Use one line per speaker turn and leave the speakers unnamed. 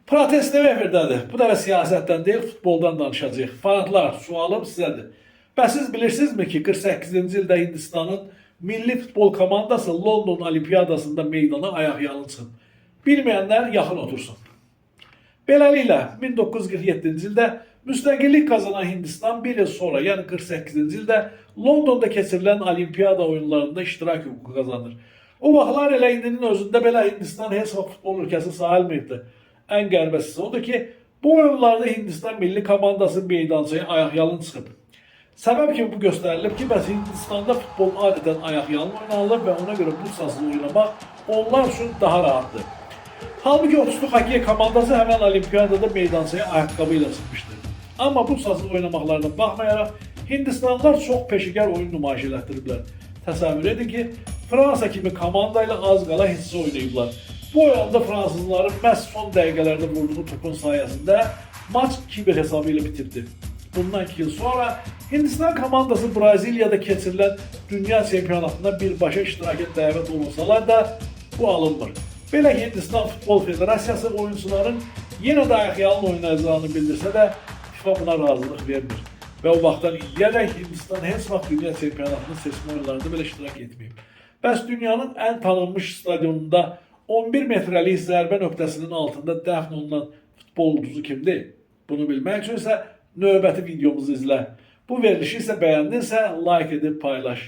Protest nə efirdədir? Bu da siyasətdən deyil, futboldan danışacağıq. Fanatlar, sualım sizədir. Bəs siz bilirsinizmi ki, 48-ci ildə Hindistanın milli futbol komandası London Olimpiyadasında meydana ayaqyalın çıxıb? Bilməyənlər yaxın otursun. Beləliklə, 1947-ci ildə müstəqillik qazanan Hindistan bir il sonra, yəni 48-ci ildə Londonda keçirilən Olimpiyada oyunlarında iştirak hüququ qazanır. O vaxtlar elə indinin özündə belə Hindistan heç vaxt futbol ülkəsi sayılmayıbdı. Ən qəribəsiz odur ki, bu oyunlarda Hindistan milli komandası meydançaya ayaqyalın çıxıb. Səbəb kimi bu göstərilib ki, bəs Hindistanda futbol adətən ayaqyalın oynanılır və ona görə bu sazlı oynamaq onlar üçün daha rahatdır. Halbuki 30'lu hokey komandası həmən olimpiyadada meydançaya ayaqqabı ilə çıxmışdı. Amma bu sazlı oynamaqlarına baxmayaraq Hindistanlılar çox peşəkar oyun nümayiş etdiriblər. Təsəvvür edin ki, Fransa kimi komanda ilə az qala heç oynayıblar. Bu oyunda Fransızların məhz son dəqiqələrdə vurduğu topun sayəsində maç 2-1 hesabı ilə bitirdi. Bundan 2 yıl sonra Hindistan komandası Braziliyada keçirilən dünya çempionatında birbaşa iştiraka dəvət olunsalar da bu alınmır. Belə ki, Hindistan Futbol Federasiyası oyuncuların yenə də ayaqyalın oynayacağını bildirsə də FIFA buna razılıq vermir. Və o vaxtdan indiyədək Hindistan heç vaxt dünya çempionatının seçmə oyunlarında belə iştirak etməyib. Bəs dünyanın ən tanınmış stadionunda 11 metrəlik zərbə nöqtəsinin altında dəfn olunan futbol ulduzu kimdir? Bunu bilmək üçün isə növbəti videomuzu izlə. Bu verilişi isə bəyəndinsə like edib paylaş.